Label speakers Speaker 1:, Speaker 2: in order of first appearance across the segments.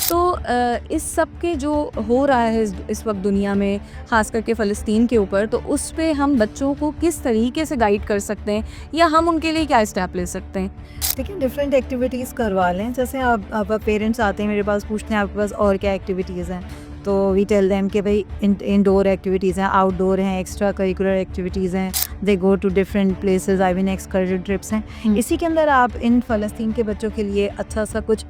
Speaker 1: तो इस सब के जो हो रहा है इस वक्त दुनिया में, ख़ास करके फ़लस्तीन के ऊपर, तो उस पे हम बच्चों को किस तरीके से गाइड कर सकते हैं या हम उनके लिए क्या स्टेप ले सकते हैं?
Speaker 2: देखिए, डिफरेंट एक्टिविटीज़ करवा लें। जैसे आप पेरेंट्स आते हैं मेरे पास, पूछते हैं आपके पास और क्या एक्टिविटीज़ हैं, तो वी टेल देम कि भाई इनडोर एक्टिविटीज़ हैं, आउटडोर हैं, एक्स्ट्रा करिकुलर एक्टिविटीज़ हैं, they go to different places, I mean excursion trips हैं। इसी के अंदर आप इन फ़लस्तीन के बच्चों के लिए अच्छा सा कुछ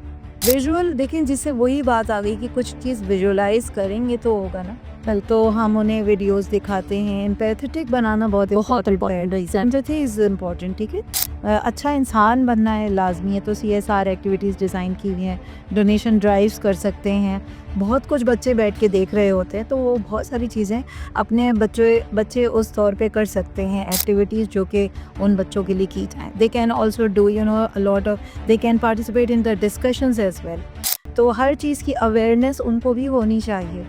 Speaker 2: विजुअल देखें, जिससे वही बात आ गई कि कुछ चीज़ विजुअलाइज करेंगे तो होगा ना। कल तो हम उन्हें वीडियोस दिखाते हैं। एम्पैथेटिक बनाना बहुत
Speaker 1: इम्पोर्टेंट है।
Speaker 2: एम्पैथी इज़ इम्पॉर्टेंट, ठीक है। अच्छा इंसान बनना है लाजमी है, तो CSR एक्टिविटीज़ डिज़ाइन की हुई हैं, डोनेशन ड्राइव्स कर सकते हैं। बहुत कुछ बच्चे बैठ के देख रहे होते हैं, तो वो बहुत सारी चीज़ें अपने बच्चे उस तौर पे कर सकते हैं एक्टिविटीज़ जो कि उन बच्चों के लिए की जाएँ। They can also do a lot of, they can participate in the discussions as well. तो हर चीज़ की अवेयरनेस उनको भी होनी चाहिए।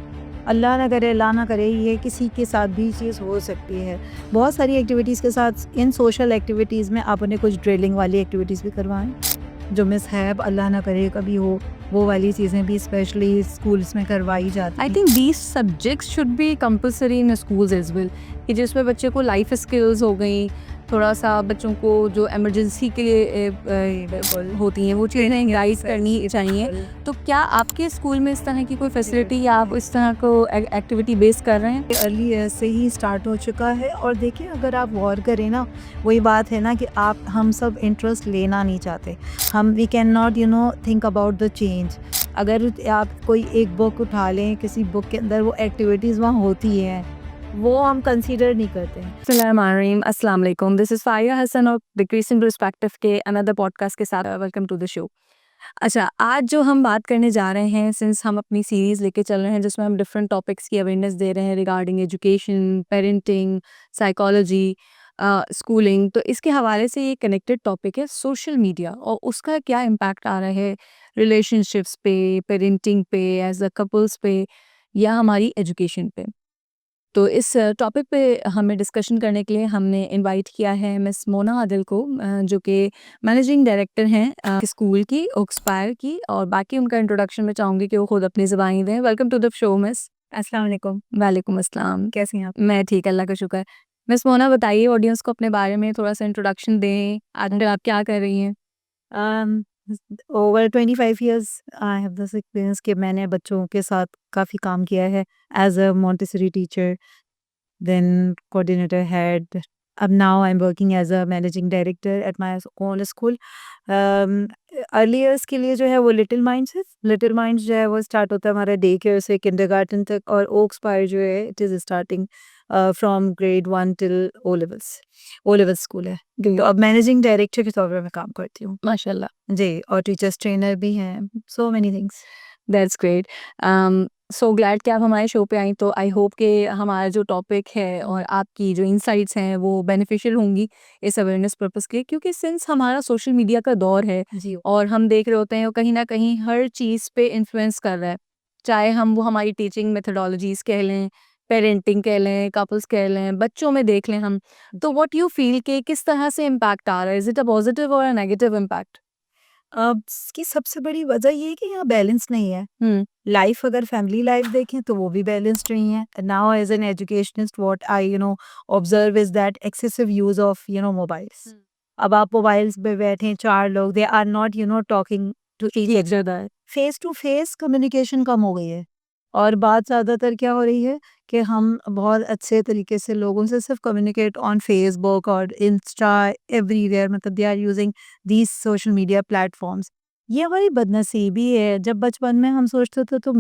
Speaker 2: अल्लाह ना करे, अल्लाह ना करे, ये किसी के साथ भी चीज़ हो सकती है। बहुत सारी एक्टिविटीज़ के साथ इन सोशल एक्टिविटीज़ में आप उन्हें कुछ ड्रिलिंग वाली एक्टिविटीज़ भी करवाएँ। जो मिसहैप अल्लाह ना करे कभी हो, वो वाली चीज़ें भी स्पेशली स्कूल्स में करवाई जाती
Speaker 1: आई
Speaker 2: हैं।
Speaker 1: Think these subjects should be compulsory in schools as well, कि जिसमें बच्चे को लाइफ स्किल्स हो गई, थोड़ा सा बच्चों को जो इमरजेंसी के लिए
Speaker 2: बिल्कुल।
Speaker 1: होती हैं वो चीज़ें गाइड करनी चाहिए।
Speaker 2: बिल्कुल।
Speaker 1: तो क्या आपके स्कूल में इस तरह की कोई फैसिलिटी या आप इस तरह को एक्टिविटी बेस कर रहे हैं?
Speaker 2: अर्ली एज से ही स्टार्ट हो चुका है। और देखिए, अगर आप गौर करें ना, वही बात है ना कि हम सब इंटरेस्ट लेना नहीं चाहते। We can not think about the change. अगर आप कोई एक बुक उठा लें, किसी बुक के अंदर वो एक्टिविटीज़ वहाँ होती हैं, वो हम कंसीडर नहीं करते हैं।
Speaker 1: बिस्मिल्लाहिर्रहमानिर्रहीम, अस्सलाम वालेकुम। दिस इज़ फारिया हसन और डिक्रीजिंग पर्सपेक्टिव के अनदर पॉडकास्ट के साथ वेलकम टू द शो। अच्छा, आज जो हम बात करने जा रहे हैं, सिंस हम अपनी सीरीज़ लेके चल रहे हैं जिसमें हम डिफरेंट टॉपिक्स की अवेयरनेस दे रहे हैं regarding education, parenting, psychology, schooling, तो इसके हवाले से ये कनेक्टेड टॉपिक है सोशल मीडिया और उसका क्या इम्पैक्ट आ रहा है रिलेशनशिप्स पे, पेरेंटिंग पे, एज अ कपल्स पे या हमारी एजुकेशन पे। तो इस टॉपिक पे हमें डिस्कशन करने के लिए हमने इनवाइट किया है मिस मोना आदिल को, जो कि मैनेजिंग डायरेक्टर हैं स्कूल की, ओक्सपायर की, और बाकी उनका इंट्रोडक्शन मैं चाहूँगी कि वो खुद अपनी ज़बानी दें। Welcome to the show miss.
Speaker 2: अस्सलाम वालेकुम।
Speaker 1: वालेकुम अस्सलाम।
Speaker 2: कैसी हैं आप?
Speaker 1: मैं ठीक, अल्लाह का शुक्र। मिस मोना, बताइए ऑडियंस को अपने बारे में थोड़ा सा इंट्रोडक्शन दें, आखिर आप क्या कर रही हैं?
Speaker 2: um, over 25 years I have this experience कि मैंने बच्चों के साथ काफ़ी काम किया है as a Montessori teacher, then coordinator head. Now I'm working as a managing director at my own school. um, early years के लिए जो है वो लिटिल माइंड्स है। लिटिल माइंड्स जो है वो स्टार्ट होता है हमारा डे केयर से किंडरगार्टन तक, और ओक्स पायर जो है it is starting from grade 1 till O levels school है। तो अब मैनेजिंग डायरेक्टर के तौर पर मैं काम करती हूँ
Speaker 1: माशाल्लाह।
Speaker 2: जी, और टीचर्स ट्रेनर भी हैं, सो many things.
Speaker 1: That's great. So glad कि आप हमारे शो पे आई, तो आई होप कि हमारा जो टॉपिक है और आपकी जो इनसाइट्स हैं वो बेनिफिशियल होंगी इस अवेयरनेस पर्पस के, क्योंकि सिंस हमारा सोशल मीडिया का दौर है
Speaker 2: जी।
Speaker 1: और हम देख रहे होते हैं वो कहीं ना कहीं हर चीज़ पे इन्फ्लुएंस कर रहा है, चाहे हम वो हमारी टीचिंग मेथडोलॉजीज कह लें, पेरेंटिंग कह लें, कपल्स कह लें, बच्चों में देख लें हम। तो व्हाट यू फील कि किस तरह से इम्पैक्ट आ रहा है, इज इट अ पॉजिटिव और अ नेगेटिव इम्पैक्ट?
Speaker 2: अब इसकी सबसे बड़ी वजह ये है कि यहाँ बैलेंस नहीं है।
Speaker 1: हम्म।
Speaker 2: लाइफ, अगर फैमिली लाइफ देखें तो वो भी बैलेंस्ड नहीं है। Now as an educationist what I observe is that excessive use of mobiles. अब आप मोबाइल्स पे बैठे 4 लोग, they are not talking to each other. Face to face communication कम हो गई है। और बात ज़्यादातर क्या हो रही है कि हम बहुत अच्छे तरीके से लोगों से सिर्फ कम्युनिकेट ऑन फेसबुक और इंस्टा, एवरीवेयर, मतलब they are using these social media platforms. ये हमारी बदनसीबी है। जब बचपन में हम सोचते थे तो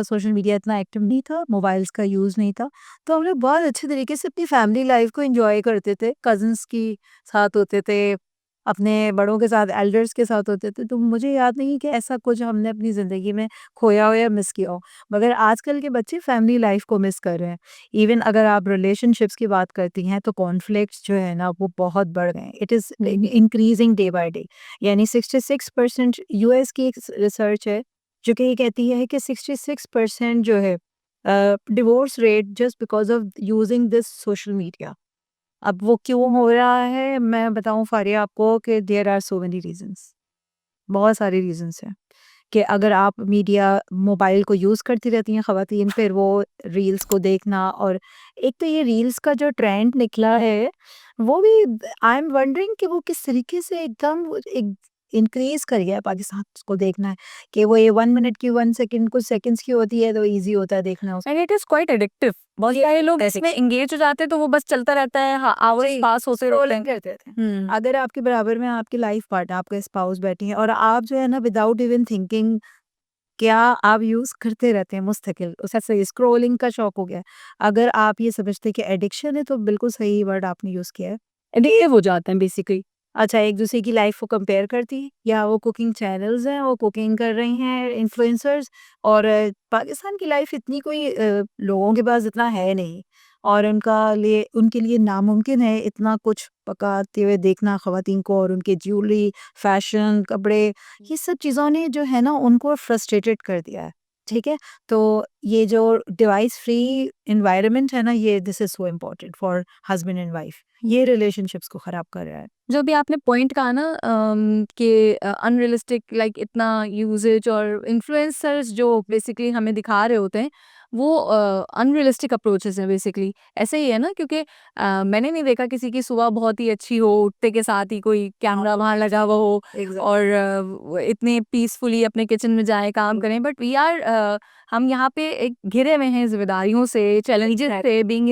Speaker 2: सोशल मीडिया इतना एक्टिव नहीं था, मोबाइल्स का यूज़ नहीं था, तो हम लोग बहुत अच्छे तरीके से अपनी फैमिली लाइफ को एंजॉय करते थे। कज़िन्स की साथ होते थे, अपने बड़ों के साथ, एल्डर्स के साथ होते थे। तो मुझे याद नहीं कि ऐसा कुछ हमने अपनी ज़िंदगी में खोया हो या मिस किया हो। मगर आजकल के बच्चे फैमिली लाइफ को मिस कर रहे हैं। इवन अगर आप रिलेशनशिप्स की बात करती हैं तो कॉन्फ्लिक्ट्स जो है ना वो बहुत बढ़ गए हैं। It is increasing day by day. यानी 66% यूएस की एक रिसर्च है जो कि ये कहती है कि 66% जो है divorce rate just because of using this social media. अब वो क्यों हो रहा है मैं बताऊं फारिया आपको कि there are so many reasons. बहुत सारे रीजंस हैं। कि अगर आप मीडिया मोबाइल को यूज़ करती रहती हैं ख़वातीन, फिर वो रील्स को देखना, और एक तो ये रील्स का जो ट्रेंड निकला है, वो भी आई एम वंडरिंग कि वो किस तरीके से एकदम एक इंक्रीज़ कर गया है पाकिस्तान को देखना है, कि वो ये 1 मिनट की 1 सेकंड कुछ सेकंड्स की होती है तो ईज़ी होता है देखना उसको।
Speaker 1: And it is quite addictive. बहुत सारे लोग इसमें एंगेज हो जाते हैं तो वो बस चलता रहता है, हाँ, आवर्स
Speaker 2: जी,
Speaker 1: पास होते रहते
Speaker 2: स्क्रॉलिंग
Speaker 1: हैं।
Speaker 2: करते थे। अगर आपके बराबर में आपकी लाइफ पार्टनर, आपका स्पाउस बैठी है और आप जो है ना विदाउट इवन थिंकिंग, क्या आप यूज़ करते रहते हैं मुस्तकिल, उससे स्क्रॉलिंग का शौक हो गया है। अगर आप ये समझते हैं कि एडिक्शन है, तो बिल्कुल सही वर्ड आपने यूज़ किया है।
Speaker 1: एडिक्टिव हो जाते हैं बेसिकली।
Speaker 2: अच्छा, एक-दूसरे की लाइफ़ को कंपेयर करती है, या वो कुकिंग चैनल्स हैं, वो कुकिंग कर रही हैं इन्फ्लुएंसर्स, और पाकिस्तान की लाइफ़ इतनी कोई लोगों के पास इतना है नहीं, और उनके लिए नामुमकिन है इतना कुछ पकाते हुए देखना ख़वातीन को, और उनके ज्वेलरी, फ़ैशन, कपड़े, ये सब चीज़ों ने जो है ना उनको फ्रस्ट्रेटेड कर दिया है, ठीक है? तो ये जो डिवाइस फ्री एनवायरनमेंट है ना, ये this is so important for husband and wife. ये रिलेशनशिप्स को ख़राब कर रहा है।
Speaker 1: जो भी आपने पॉइंट कहा ना कि अनरियलिस्टिक लाइक इतना यूजेज और इन्फ्लुएंसर्स जो बेसिकली हमें दिखा रहे होते हैं वो अनरियलिस्टिक अप्रोचेस हैं बेसिकली। ऐसे ही है ना, क्योंकि मैंने नहीं देखा किसी की सुबह बहुत ही अच्छी हो, उठते के साथ ही कोई कैमरा वहाँ लगा हुआ हो और वो इतने पीसफुली अपने किचन में जाए काम करें, बट वी आर हम यहाँ पे एक घिरे हुए हैं जिम्मेदारियों से, चैलेंजेस से, being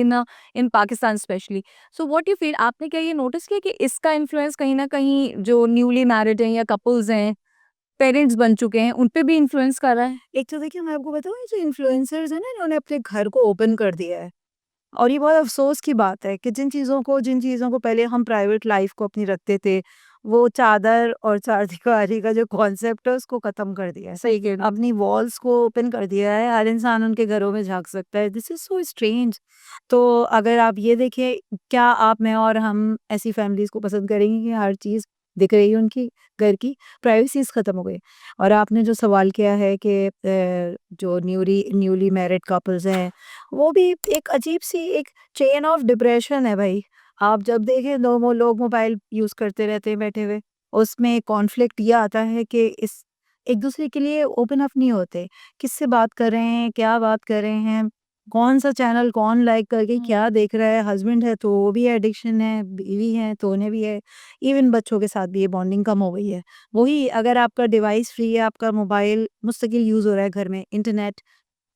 Speaker 1: in Pakistan specially. So what you feel, आपने क्या ये नोटिस किया कि इसका इन्फ्लुएंस कहीं ना कहीं जो न्यूली मैरिड हैं या कपल्स हैं, पेरेंट्स बन चुके हैं, उन पे भी इन्फ्लुएंस कर रहा है?
Speaker 2: एक तो देखिए, मैं आपको बताऊँ, ये जो इन्फ्लुएंसर्स हैं ना, इन्होंने अपने घर को ओपन कर दिया है, और ये बहुत अफ़सोस की बात है कि जिन चीज़ों को पहले हम प्राइवेट लाइफ़ को अपनी रखते थे, वो चादर और चारदीवारी का जो कॉन्सेप्ट है उसको ख़त्म कर दिया है।
Speaker 1: सही कह रहे हो।
Speaker 2: अपनी वॉल्स को ओपन कर दिया है, हर इंसान उनके घरों में झाँक सकता है। This is so strange. तो अगर आप ये देखें, क्या आप, मैं और हम ऐसी फैमिलीज़ को पसंद करेंगे कि हर चीज़ दिख रही है उनकी घर की? प्राइवेसीज़ ख़त्म हो गई। और आपने जो सवाल किया है कि जो न्यूली मैरिड कपल्स हैं, वो भी एक अजीब-सी एक चेन ऑफ डिप्रेशन है भाई। आप जब देखें, 2 लोग मोबाइल यूज़ करते रहते हैं बैठे हुए। उसमें कॉन्फ्लिक्ट ये आता है कि इस एक-दूसरे के लिए ओपन अप नहीं होते। किससे बात कर रहे हैं, क्या बात कर रहे हैं, कौन-सा चैनल कौन लाइक करके क्या देख रहा है। हस्बैंड है तो वो भी एडिक्शन है, बीवी है तो उन्हें भी है। इवन बच्चों के साथ भी ये बॉन्डिंग कम हो गई है। वही, अगर आपका डिवाइस फ्री है, आपका मोबाइल मुस्तकिल यूज़ हो रहा है घर में, इंटरनेट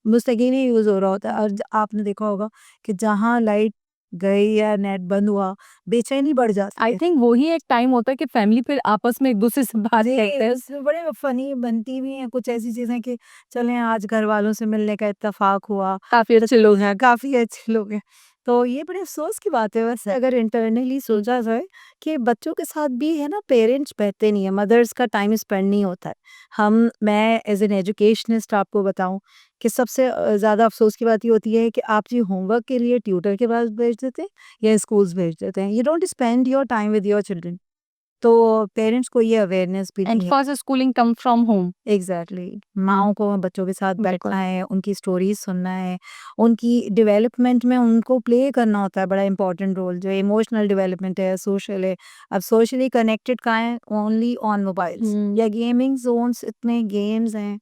Speaker 2: मुस्तकील ही यूज़ हो रहा होता है, और आपने देखा होगा कि जहाँ लाइट गई या नेट बंद हुआ, बेचैनी बढ़ जाती
Speaker 1: आई
Speaker 2: है।
Speaker 1: थिंक वही एक टाइम होता है कि फैमिली फिर आपस में एक दूसरे से बात
Speaker 2: जी,
Speaker 1: करते हैं।
Speaker 2: उसमें बड़े फ़नी बनती भी हैं कुछ ऐसी चीज़ें कि चलें, आज घर वालों से मिलने का इत्तेफ़ाक हुआ,
Speaker 1: काफी अच्छे लोग हैं।
Speaker 2: काफ़ी अच्छे लोग हैं। तो ये बड़े अफ़सोस की बात है वैसे, अगर इंटरनली सोचा जाए, कि बच्चों के साथ भी है ना पेरेंट्स बैठते नहीं हैं, मदर्स का टाइम स्पेंड नहीं होता है। मैं एज़ एन एजुकेशनिस्ट आपको बताऊँ कि सबसे ज़्यादा अफ़सोस की बात ये होती है कि आप जी होमवर्क के लिए ट्यूटर के पास भेज देते हैं या स्कूल्स भेज देते हैं। You don't spend your time with your children. तो पेरेंट्स को ये अवेयरनेस भी
Speaker 1: एंड
Speaker 2: नहीं है।
Speaker 1: First schooling come from home.
Speaker 2: Exactly, माँओं को बच्चों के साथ
Speaker 1: बिल्कुल।
Speaker 2: बैठना है, उनकी स्टोरीज़ सुनना है, उनकी डेवलपमेंट में उनको प्ले करना होता है बड़ा इम्पोर्टेंट रोल, जो इमोशनल डेवलपमेंट है, सोशल है। अब सोशली कनेक्टेड कहाँ है? ओनली ऑन मोबाइल्स, या गेमिंग ज़ोन्स, इतने गेम्स हैं।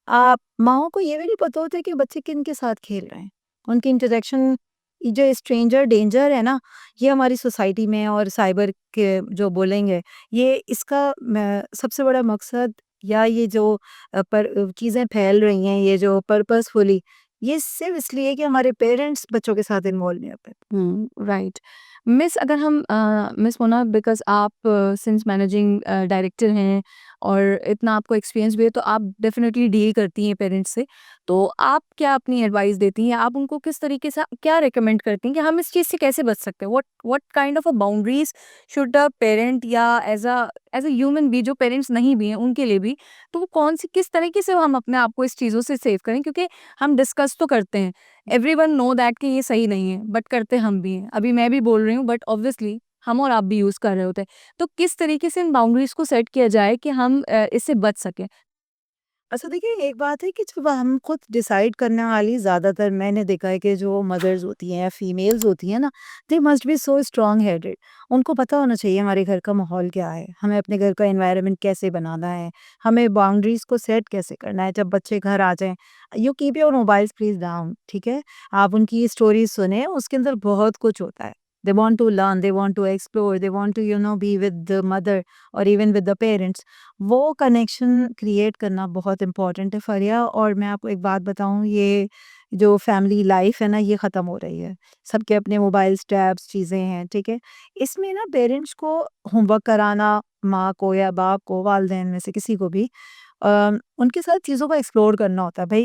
Speaker 2: आप माँओं को ये भी नहीं पता होता कि बच्चे किनके साथ खेल रहे हैं। उनकी इंटरेक्शन, ये जो स्ट्रेंजर डेंजर है ना, ये हमारी सोसाइटी में और साइबर के जो बोलेंगे, ये इसका सबसे बड़ा मकसद, या ये जो चीज़ें फैल रही हैं, ये जो पर्पसफुली, ये सिर्फ़ इसलिए कि हमारे पेरेंट्स बच्चों के साथ इन्वॉल्व नहीं होते।
Speaker 1: राइट। मिस, अगर हम मिस मोना, बिकॉज़ आप सिंस मैनेजिंग डायरेक्टर हैं और इतना आपको एक्सपीरियंस भी है, तो आप डेफ़िनेटली डील करती हैं पेरेंट्स से। तो आप क्या अपनी एडवाइस देती हैं? आप उनको किस तरीके से क्या रिकमेंड करती हैं कि हम इस चीज़ से कैसे बच सकते हैं? What what kind of a boundaries should a parent, या एज़ अ ह्यूमन बीइंग जो पेरेंट्स नहीं भी हैं उनके लिए भी, तो वो कौन-सी किस तरीके से हम अपने आप को इस चीज़ों से सेव करें? क्योंकि हम डिस्कस तो करते हैं, एवरीवन नो दैट कि ये सही नहीं है, बट करते हम भी हैं। अभी मैं भी बोल रही हूँ, बट ऑब्वियसली हम और आप भी यूज़ कर रहे होते हैं। तो किस तरीके से इन बाउंड्रीज़ को सेट किया जाए कि हम इससे बच सकें?
Speaker 2: अच्छा देखिए, एक बात है कि जब हम खुद डिसाइड करने वाली ज़्यादातर मैंने देखा है कि जो मदर्स होती हैं या फीमेल्स होती हैं ना, they must be so strong headed. उनको पता होना चाहिए हमारे घर का माहौल क्या है, हमें अपने घर का एनवायरनमेंट कैसे बनाना है, हमें बाउंड्रीज़ को सेट कैसे करना है। जब बच्चे घर आ जाएँ, you keep your mobiles please down, ठीक है? आप उनकी स्टोरीज़ सुनें, उसके अंदर बहुत कुछ होता है। They want to learn, they want to explore, they want to be with the mother और इवन विद द पेरेंट्स। वो कनेक्शन क्रिएट करना बहुत इम्पोर्टेंट है फ़रिया। और मैं आपको एक बात बताऊँ, ये जो फैमिली लाइफ़ है ना, ये ख़त्म हो रही है। सबके अपने मोबाइल्स, टैब्स, चीज़ें हैं, ठीक है? इसमें ना पेरेंट्स को होमवर्क कराना, माँ को या बाप को, वालिदैन में से किसी को भी उनके साथ चीज़ों को एक्सप्लोर करना होता है। भई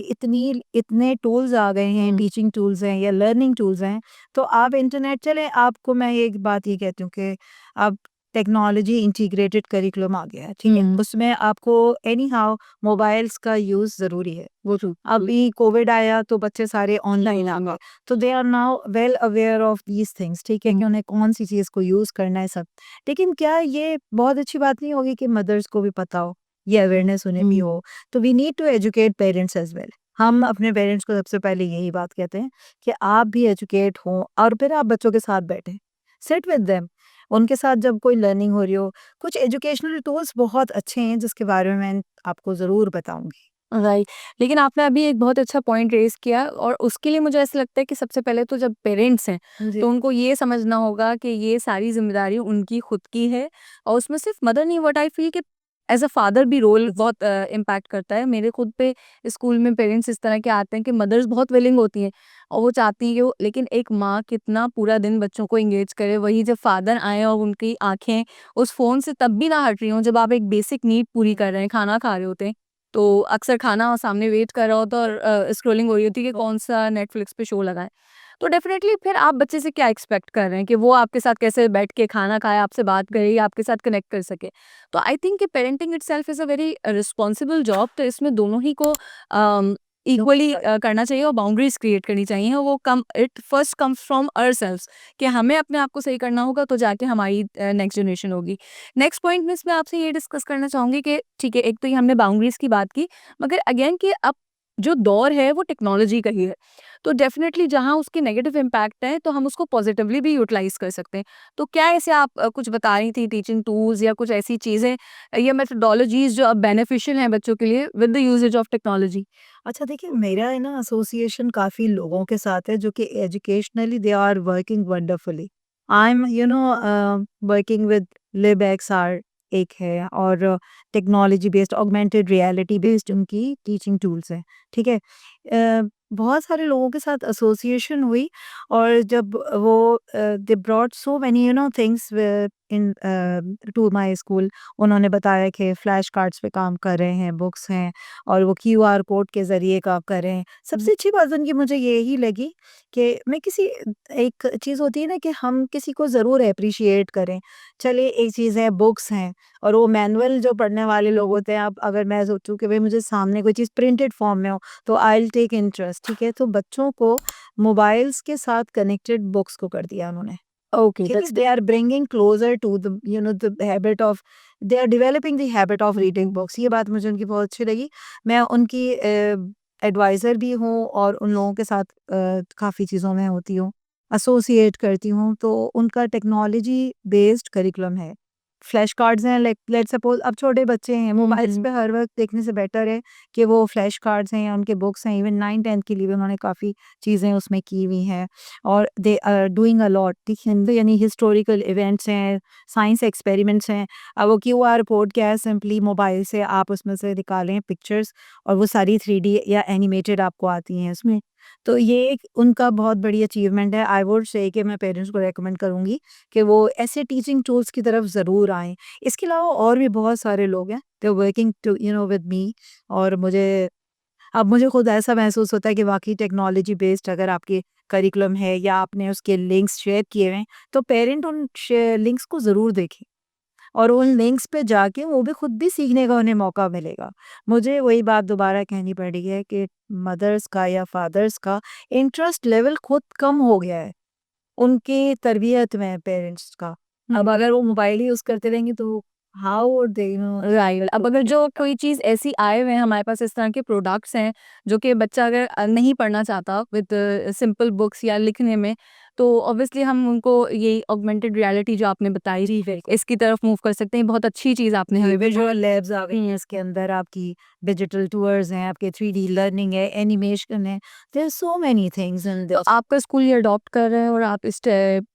Speaker 2: इतने टूल्स आ गए हैं, टीचिंग टूल्स हैं या लर्निंग टूल्स हैं, तो आप इंटरनेट चलें। आपको मैं एक बात ये कहती हूँ कि अब टेक्नोलॉजी इंटीग्रेटेड करिकुलम आ गया है, ठीक है? उसमें आपको एनी हाउ मोबाइल्स का यूज़ ज़रूरी है।
Speaker 1: वो तो
Speaker 2: अभी कोविड आया तो बच्चे सारे ऑनलाइन आ गए, तो they are now well aware of these things, ठीक है? कि उन्हें कौन-सी चीज़ को यूज़ करना है सब। लेकिन क्या ये बहुत अच्छी बात नहीं होगी कि मदर्स को भी पता हो, ये अवेयरनेस उन्हें भी हो? तो we need to educate parents as well. हम अपने पेरेंट्स को सबसे पहले यही बात कहते हैं कि आप भी एजुकेट हों और फिर आप बच्चों के साथ बैठें। Sit with them. उनके साथ जब कोई लर्निंग हो रही हो, कुछ एजुकेशनल टूल्स बहुत अच्छे हैं जिसके बारे में मैं आपको ज़रूर बताऊँगी।
Speaker 1: राइट। लेकिन आपने अभी एक बहुत अच्छा पॉइंट रेज़ किया और उसके लिए मुझे ऐसा लगता है कि सबसे पहले तो जब पेरेंट्स हैं,
Speaker 2: जी।
Speaker 1: तो उनको ये समझना होगा कि ये सारी ज़िम्मेदारी उनकी खुद की है और उसमें सिर्फ मदर नहीं, व्हाट आई फ़ील कि एज़ अ फादर भी रोल बहुत इम्पैक्ट करता है। मेरे खुद पे स्कूल में पेरेंट्स इस तरह के आते हैं कि मदर्स बहुत विलिंग होती हैं और वो चाहती हैं कि वो, लेकिन एक माँ कितना पूरा दिन बच्चों को एंगेज करे, वही जब फादर आएँ और उनकी आँखें उस फ़ोन से तब भी ना हट रही हों, जब आप एक बेसिक नीड पूरी कर रहे हैं, खाना खा रहे होते हैं। तो अक्सर खाना सामने वेट कर रहा होता है और स्क्रॉलिंग हो रही होती है कि कौन-सा नेटफ्लिक्स पे शो लगा है। तो डेफ़िनेटली फिर आप बच्चे से क्या एक्सपेक्ट कर रहे हैं कि वो आपके साथ कैसे बैठ के खाना खाए, आपसे बात करे या आपके साथ कनेक्ट कर सके। तो आई थिंक कि parenting itself is a very responsible job, तो इसमें दोनों ही को इक्वली करना चाहिए और बाउंड्रीज़ क्रिएट करनी चाहिए और वो come it first comes from ourselves कि हमें अपने आप को सही करना होगा तो जाके हमारी नेक्स्ट जनरेशन होगी। नेक्स्ट पॉइंट में इसमें आपसे ये डिस्कस करना चाहूँगी कि ठीक है, एक तो ये हमने बाउंड्रीज़ की बात की, मगर अगेन कि अब जो दौर है वो टेक्नोलॉजी का ही है। तो डेफ़िनेटली जहाँ उसके नेगेटिव इम्पैक्ट है, तो हम उसको पॉज़िटिवली भी यूटिलाइज़ कर सकते हैं। तो क्या ऐसे आप कुछ बता रही थी टीचिंग टूल्स या कुछ ऐसी चीज़ें या मेथोडोलॉजीज़ जो अब बेनिफिशियल हैं बच्चों के लिए with the usage of technology?
Speaker 2: अच्छा देखिए, मेरा है ना एसोसिएशन काफ़ी लोगों के साथ है जो कि educationally they are working wonderfully. I am working with LibXR एक है और technology based augmented reality based उनकी टीचिंग टूल्स हैं, ठीक है? बहुत सारे लोगों के साथ एसोसिएशन हुई और जब वो they brought so many things into my school. उन्होंने बताया कि फ्लैश कार्ड्स पे काम कर रहे हैं, बुक्स हैं और वो क्यूआर कोड के ज़रिए काम कर रहे हैं। सबसे अच्छी बात उनकी मुझे यही लगी कि मैं किसी एक चीज़ होती है ना कि हम किसी को ज़रूर एप्रिशिएट करें। चलिए एक चीज़ है बुक्स हैं और वो मैनुअल जो पढ़ने वाले लोग होते हैं, अब अगर मैं सोचूँ कि भई मुझे सामने कोई चीज़ प्रिंटेड फॉर्म में हो तो आई विल टेक इंटरेस्ट, ठीक है? तो बच्चों को मोबाइल्स के साथ कनेक्टेड बुक्स को कर दिया उन्होंने।
Speaker 1: ओके,
Speaker 2: ठीक है?
Speaker 1: That's
Speaker 2: they are bringing closer to the habit of they are developing the habit of reading books. ये बात मुझे उनकी बहुत अच्छी लगी। मैं उनकी एडवाइज़र भी हूँ और उन लोगों के साथ काफ़ी चीज़ों में होती हूँ, एसोसिएट करती हूँ, तो उनका टेक्नोलॉजी बेस्ड करिकुलम है। फ्लैश कार्ड्स हैं, लाइक लेट्स सपोज़ अब छोटे बच्चे हैं, मोबाइल्स पे हर वक़्त देखने से बेटर है कि वो फ्लैश कार्ड्स हैं या उनके बुक्स हैं, इवन 9-10 के लिए भी उन्होंने काफ़ी चीज़ें उसमें की हुई हैं और they are doing a lot, ठीक है? तो यानी हिस्टोरिकल इवेंट्स हैं, साइंस एक्सपेरिमेंट्स हैं। अब वो क्यूआर कोड क्या है, सिंपली मोबाइल से आप उसमें से निकालें पिक्चर्स और वो सारी 3D या एनिमेटेड आपको आती हैं उसमें। तो ये एक उनका बहुत बड़ी अचीवमेंट है। आई वुड से कि मैं पेरेंट्स को रिकमेंड करूँगी कि वो ऐसे टीचिंग टूल्स की तरफ ज़रूर आएँ। इसके अलावा और भी बहुत सारे लोग हैं, they are working too with me और मुझे खुद ऐसा महसूस होता है कि वाक़ई टेक्नोलॉजी बेस्ड अगर आपके करिकुलम है या आपने उसके लिंक्स शेयर किए हुए हैं, तो पेरेंट उन लिंक्स को ज़रूर देखें और उन लिंक्स पे जाके वो भी खुद भी सीखने का उन्हें मौका मिलेगा। मुझे वही बात दोबारा कहनी पड़ रही है कि मदर्स का या फादर्स का इंटरेस्ट लेवल खुद कम हो गया है, उनकी तरबियत में पेरेंट्स का। अब अगर वो मोबाइल ही यूज़ करते रहेंगे तो हाउ वुड दे
Speaker 1: राइट। अब अगर जो कोई चीज़ ऐसी आए हुए हैं हमारे पास, इस तरह के प्रोडक्ट्स हैं जो कि बच्चा अगर नहीं पढ़ना चाहता विद सिंपल बुक्स या लिखने में, तो ऑब्वियसली हम उनको ये ऑगमेंटेड रियलिटी जो आपने बताई
Speaker 2: जी बिल्कुल
Speaker 1: इसकी तरफ मूव कर सकते हैं। बहुत अच्छी चीज़ आपने हमें
Speaker 2: विजुअल लैब्स आ गई हैं, इसके अंदर आपकी डिजिटल टूर्स हैं, आपके 3D लर्निंग है, एनिमेशन है, देयर सो मेनी थिंग्स इन
Speaker 1: तो
Speaker 2: दिस।
Speaker 1: आपका स्कूल ये अडॉप्ट कर रहे हैं और आप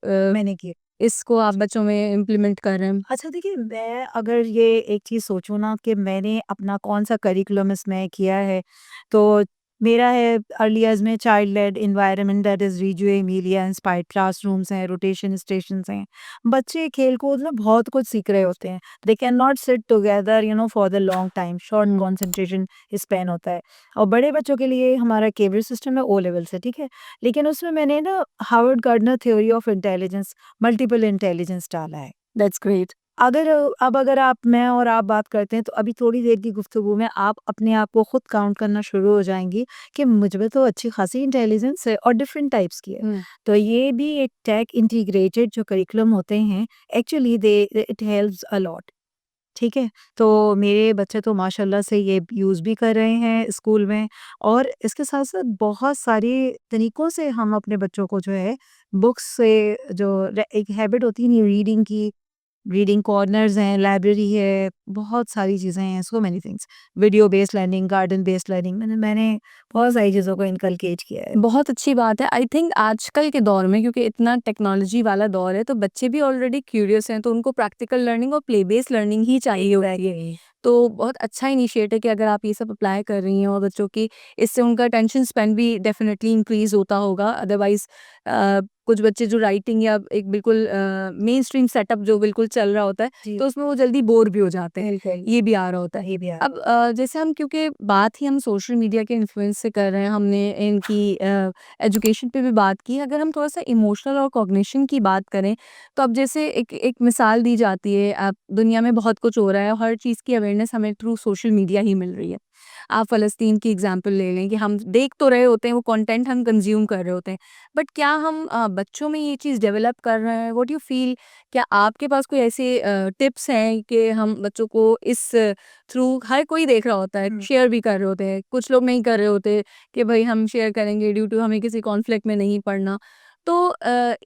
Speaker 2: मैंने किए।
Speaker 1: इसको आप बच्चों में इम्प्लीमेंट कर रहे हैं।
Speaker 2: अच्छा देखिए, मैं अगर ये एक चीज़ सोचूँ ना कि मैंने अपना कौन-सा करिकुलम इसमें किया है, तो मेरा है अर्ली एज में child led environment that is Reggio Emilia inspired classrooms हैं, रोटेशन स्टेशंस हैं। बच्चे खेल-कूद में बहुत कुछ सीख रहे होते हैं। They can not sit together for the long time, short concentration span होता है। और बड़े बच्चों के लिए हमारा केब्रिज सिस्टम है ओ लेवल से, ठीक है? लेकिन उसमें मैंने ना Harvard gardener theory of intelligence, multiple intelligence डाला है।
Speaker 1: That's great.
Speaker 2: अगर अब अगर आप मैं और आप बात करते हैं तो अभी थोड़ी देर की गुफ्तगू में आप अपने आप को खुद काउंट करना शुरू हो जाएँगी कि मुझ में तो अच्छी खासी इंटेलिजेंस है और डिफरेंट टाइप्स की है। तो ये भी एक टेक इंटीग्रेटेड जो करिकुलम होते हैं, actually they it helps a lot. ठीक है? तो मेरे बच्चे तो माशाल्लाह से ये यूज़ भी कर रहे हैं स्कूल में, और इसके साथ-साथ बहुत सारे तरीकों से हम अपने बच्चों को जो है बुक्स से जो एक हैबिट होती है नहीं रीडिंग की, रीडिंग कॉर्नर्स हैं, लाइब्रेरी है, बहुत सारी चीज़ें हैं, सो many things. Video based learning, garden based learning, मैंने बहुत सारी चीज़ों को इनकलकेट किया है।
Speaker 1: बहुत अच्छी बात है। आई थिंक आजकल के दौर में, क्योंकि इतना टेक्नोलॉजी वाला दौर है, तो बच्चे भी ऑलरेडी क्यूरियस हैं, तो उनको प्रैक्टिकल लर्निंग और प्ले बेस्ड लर्निंग ही चाहिए होती है। तो बहुत अच्छा इनिशिएटिव है कि अगर आप ये सब अप्लाई कर रही हैं और बच्चों की, इससे उनका अटेंशन स्पैन भी डेफिनेटली इंक्रीज़ होता होगा। अदरवाइज़ कुछ बच्चे जो राइटिंग या एक बिल्कुल मेन स्ट्रीम सेटअप जो बिल्कुल चल रहा होता है,
Speaker 2: जी,
Speaker 1: तो उसमें वो जल्दी बोर भी हो जाते हैं।
Speaker 2: बिल्कुल।
Speaker 1: ये भी आ रहा होता है।
Speaker 2: ये भी है।
Speaker 1: अब जैसे हम, क्योंकि बात ही हम सोशल मीडिया के इन्फ्लुएंस से कर रहे हैं, हमने इनकी एजुकेशन पे भी बात की। अगर हम थोड़ा-सा इमोशनल और कॉग्निशन की बात करें, तो अब जैसे एक एक मिसाल दी जाती है, अब दुनिया में बहुत कुछ हो रहा है और हर चीज़ की अवेयरनेस हमें थ्रू सोशल मीडिया ही मिल रही है। आप फ़लस्तीन की एग्ज़ाम्पल ले लें कि हम देख तो रहे होते हैं, वो कंटेंट हम कंज़्यूम कर रहे होते हैं, बट क्या हम बच्चों में ये चीज़ डेवलप कर रहे हैं? What do you feel? क्या आपके पास कोई ऐसे टिप्स हैं कि हम बच्चों को इस थ्रू, हर कोई देख रहा होता है, शेयर भी कर रहे होते हैं, कुछ लोग नहीं कर रहे होते कि भई हम शेयर करेंगे ड्यू टू हमें किसी कॉन्फ्लिक्ट में नहीं पड़ना। तो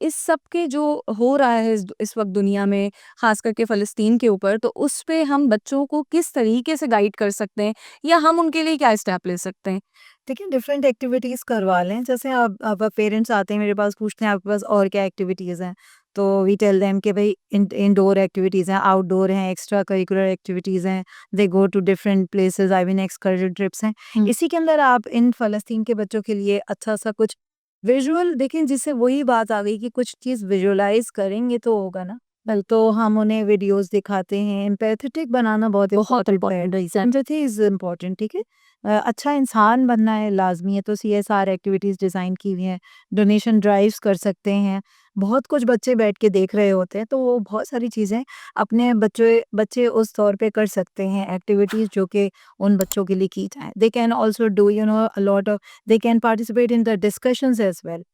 Speaker 1: इस सब के जो हो रहा है इस वक़्त दुनिया में, ख़ास करके फ़लस्तीन के ऊपर, तो उस पे हम बच्चों को किस तरीके से गाइड कर सकते हैं या हम उनके लिए क्या स्टेप ले सकते हैं?
Speaker 2: देखिए डिफरेंट एक्टिविटीज़ करवा लें, जैसे अब पेरेंट्स आते हैं मेरे पास, पूछते हैं आपके पास और क्या एक्टिविटीज़ हैं? तो वी टेल देम कि भई इनडोर एक्टिविटीज़ हैं, आउटडोर हैं, एक्स्ट्रा करिकुलर एक्टिविटीज़ हैं, they go to different places, I mean excursion trips हैं।
Speaker 1: हुँ।
Speaker 2: इसी के अंदर आप इन फ़लस्तीन के बच्चों के लिए अच्छा-सा कुछ विजुअल देखें, जिससे वही बात आ गई कि कुछ चीज़ विजुअलाइज़ करेंगे तो होगा ना। तो हम उन्हें वीडियोज़ दिखाते हैं, एम्पैथेटिक बनाना बहुत
Speaker 1: बहुत
Speaker 2: इम्पोर्टेंट है।
Speaker 1: इम्पोर्टेंट है एग्ज़ैक्ट।
Speaker 2: एम्पैथी इज़ इम्पोर्टेंट, ठीक है? अच्छा इंसान बनना है लाज़मी है, तो सीएसआर एक्टिविटीज़ डिज़ाइन की हुई हैं, डोनेशन ड्राइव्स कर सकते हैं। बहुत कुछ बच्चे बैठ के देख रहे होते हैं, तो वो बहुत सारी चीज़ें अपने बच्चे बच्चे उस तौर पे कर सकते हैं, एक्टिविटीज़ जो कि उन बच्चों के लिए की जाएँ। They can also do a lot of, they can participate in the discussions as well.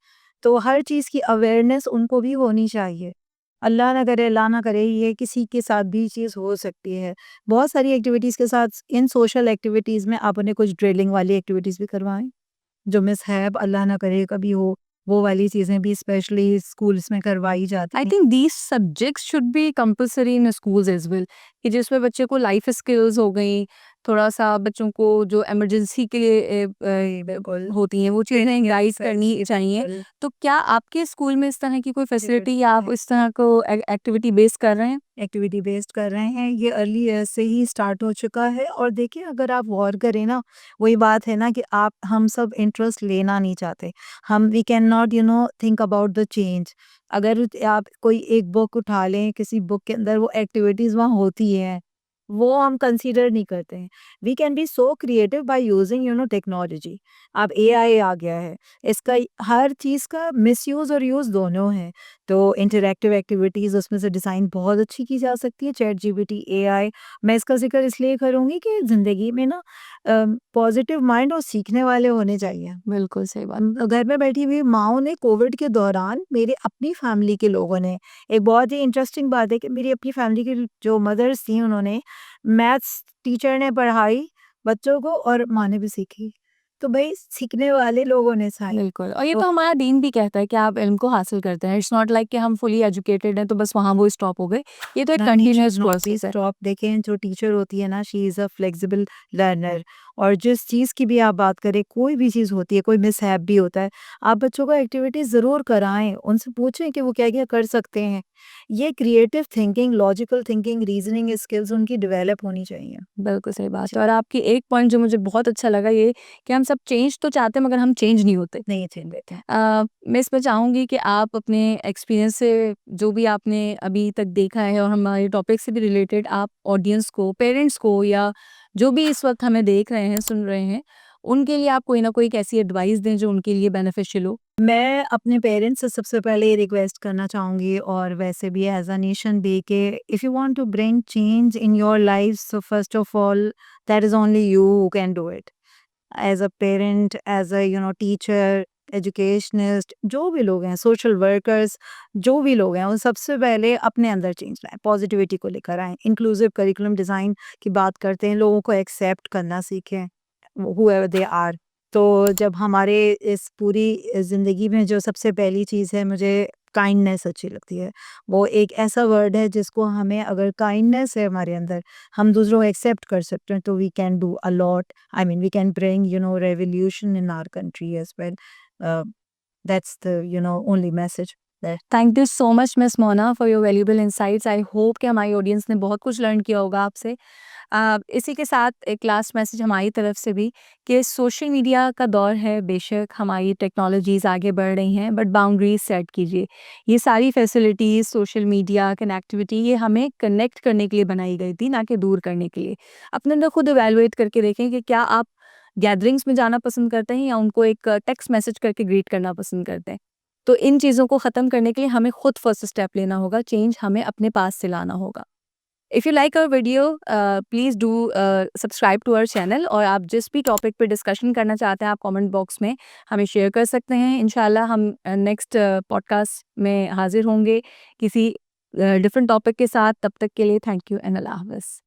Speaker 2: तो हर चीज़ की अवेयरनेस उनको भी होनी चाहिए। अल्लाह ना करे, अल्लाह ना करे, ये किसी के साथ भी चीज़ हो सकती है। बहुत सारी एक्टिविटीज़ के साथ इन सोशल एक्टिविटीज़ में आप उन्हें कुछ ड्रिलिंग वाली एक्टिविटीज़ भी करवाएँ, जो मिसहैप अल्लाह ना करे कभी हो, वो वाली चीज़ें भी स्पेशली स्कूल्स में करवाई
Speaker 1: आई
Speaker 2: जाती हैं।
Speaker 1: Think these subjects should be compulsory in schools as well, कि जिसमें बच्चे को लाइफ स्किल्स हो गई, थोड़ा सा बच्चों को जो इमरजेंसी के लिए
Speaker 2: बिल्कुल,
Speaker 1: होती हैं वो चीज़ें गाइड करनी
Speaker 2: बिल्कुल,
Speaker 1: चाहिए।
Speaker 2: बिल्कुल।
Speaker 1: तो क्या आपके स्कूल में इस तरह की कोई
Speaker 2: जी,
Speaker 1: फैसिलिटी या आप
Speaker 2: बिल्कुल।
Speaker 1: इस तरह को एक्टिविटी बेस कर रहे हैं?
Speaker 2: एक्टिविटी बेस्ड कर रहे हैं, ये अर्ली एज से ही स्टार्ट हो चुका है। और देखिए अगर आप गौर करें ना, वही बात है ना कि आप हम सब इंटरेस्ट लेना नहीं चाहते। हम we can not think about the change. अगर आप कोई एक बुक उठा लें, किसी बुक के अंदर वो एक्टिविटीज़ वहाँ होती हैं, वो हम कंसीडर नहीं करते हैं। We can be so creative by using technology. अब एआई आ गया है, इसका हर चीज़ का मिसयूज़ और यूज़ दोनों है। तो इंटरैक्टिव एक्टिविटीज़ उसमें से डिज़ाइन बहुत अच्छी की जा सकती है, चैट जीपीटी, एआई। मैं इसका ज़िक्र इसलिए करूँगी कि ज़िंदगी में ना पॉजिटिव माइंड और सीखने वाले होने चाहिए।
Speaker 1: बिल्कुल सही बात।
Speaker 2: घर में बैठी हुई माँओं ने कोविड के दौरान मेरे अपनी फैमिली के लोगों ने, एक बहुत ही इंटरेस्टिंग बात है कि मेरी अपनी फैमिली की जो मदर्स थी, उन्होंने मैथ्स टीचर ने पढ़ाई बच्चों को और माँ ने भी सीखी। तो भई सीखने वाले लोगों ने
Speaker 1: बिल्कुल, और ये
Speaker 2: तो
Speaker 1: तो हमारा दीन भी कहता है कि आप इल्म को हासिल करते हैं। इट्स नॉट लाइक कि हम फुली एजुकेटेड हैं तो बस वहाँ वो स्टॉप हो गए। ये तो एक
Speaker 2: नहीं, she
Speaker 1: continuous
Speaker 2: not be
Speaker 1: process है।
Speaker 2: स्टॉप। देखें, जो टीचर होती है ना, she is a flexible learner. और जिस चीज़ की भी आप बात करें, कोई भी चीज़ होती है, कोई मिसहैप भी होता है, आप बच्चों को एक्टिविटी ज़रूर कराएँ, उनसे पूछें कि वो क्या-क्या कर सकते हैं। ये creative thinking, logical thinking, reasoning skills उनकी डेवलप होनी चाहिए।
Speaker 1: बिल्कुल सही बात
Speaker 2: जी,
Speaker 1: है, और आपकी एक पॉइंट जो मुझे बहुत अच्छा लगा ये कि हम सब चेंज तो चाहते हैं मगर हम चेंज नहीं होते।
Speaker 2: नहीं छीन देते हैं।
Speaker 1: मैं इसमें चाहूँगी कि आप अपने एक्सपीरियंस से जो भी आपने अभी तक देखा है और हमारे टॉपिक से भी रिलेटेड आप ऑडियंस को, पेरेंट्स को या जो भी इस वक़्त हमें देख रहे हैं, सुन रहे हैं, उनके लिए आप कोई ना कोई एक ऐसी एडवाइस दें जो उनके लिए बेनिफिशियल हो?
Speaker 2: मैं अपने पेरेंट्स से सबसे पहले ये रिक्वेस्ट करना चाहूँगी, और वैसे भी एज़ अ नेशन भी, कि if you want to bring change in your life, so first of all that is only you who can do it. As a parent, as a teacher, educationist, जो भी लोग हैं, social workers, जो भी लोग हैं, वो सबसे पहले अपने अंदर चेंज लाएँ, पॉजिटिविटी को लेकर आएँ। इंक्लूसिव करिकुलम डिज़ाइन की बात करते हैं, लोगों को एक्सेप्ट करना सीखें, हूएवर दे आर। तो जब हमारे इस पूरी ज़िंदगी में जो सबसे पहली चीज़ है, मुझे काइंडनेस अच्छी लगती है। वो एक ऐसा वर्ड है जिसको हमें, अगर काइंडनेस है हमारे अंदर, हम दूसरों को एक्सेप्ट कर सकते हैं, तो we can do a lot. I mean, we can bring, revolution in our country as well. Uh, that's the, only message there.
Speaker 1: Thank you so much miss Mona for your valuable insights. I hope कि हमारी audience ने बहुत कुछ learn किया होगा आपसे। इसी के साथ एक लास्ट मैसेज हमारी तरफ से भी कि सोशल मीडिया का दौर है, बेशक हमारी टेक्नोलॉजीज़ आगे बढ़ रही हैं, बट बाउंड्रीज सेट कीजिए। ये सारी फैसिलिटीज़, सोशल मीडिया, कनेक्टिविटी, ये हमें कनेक्ट करने के लिए बनाई गई थी, ना कि दूर करने के लिए। अपने अंदर खुद इवैल्यूएट करके देखें कि क्या आप गैदरिंग्स में जाना पसंद करते हैं या उनको एक टेक्स्ट मैसेज करके ग्रीट करना पसंद करते हैं। तो इन चीज़ों को ख़त्म करने के लिए हमें खुद फर्स्ट स्टेप लेना होगा, चेंज हमें अपने पास से लाना होगा। If you like our video please do subscribe to our channel, और आप जिस भी टॉपिक पे डिस्कशन करना चाहते हैं आप कमेंट बॉक्स में हमें शेयर कर सकते हैं। इंशाल्लाह हम नेक्स्ट पॉडकास्ट में हाज़िर होंगे किसी डिफरेंट टॉपिक के साथ। तब तक के लिए थैंक यू एंड अल्लाह हाफ़िज़।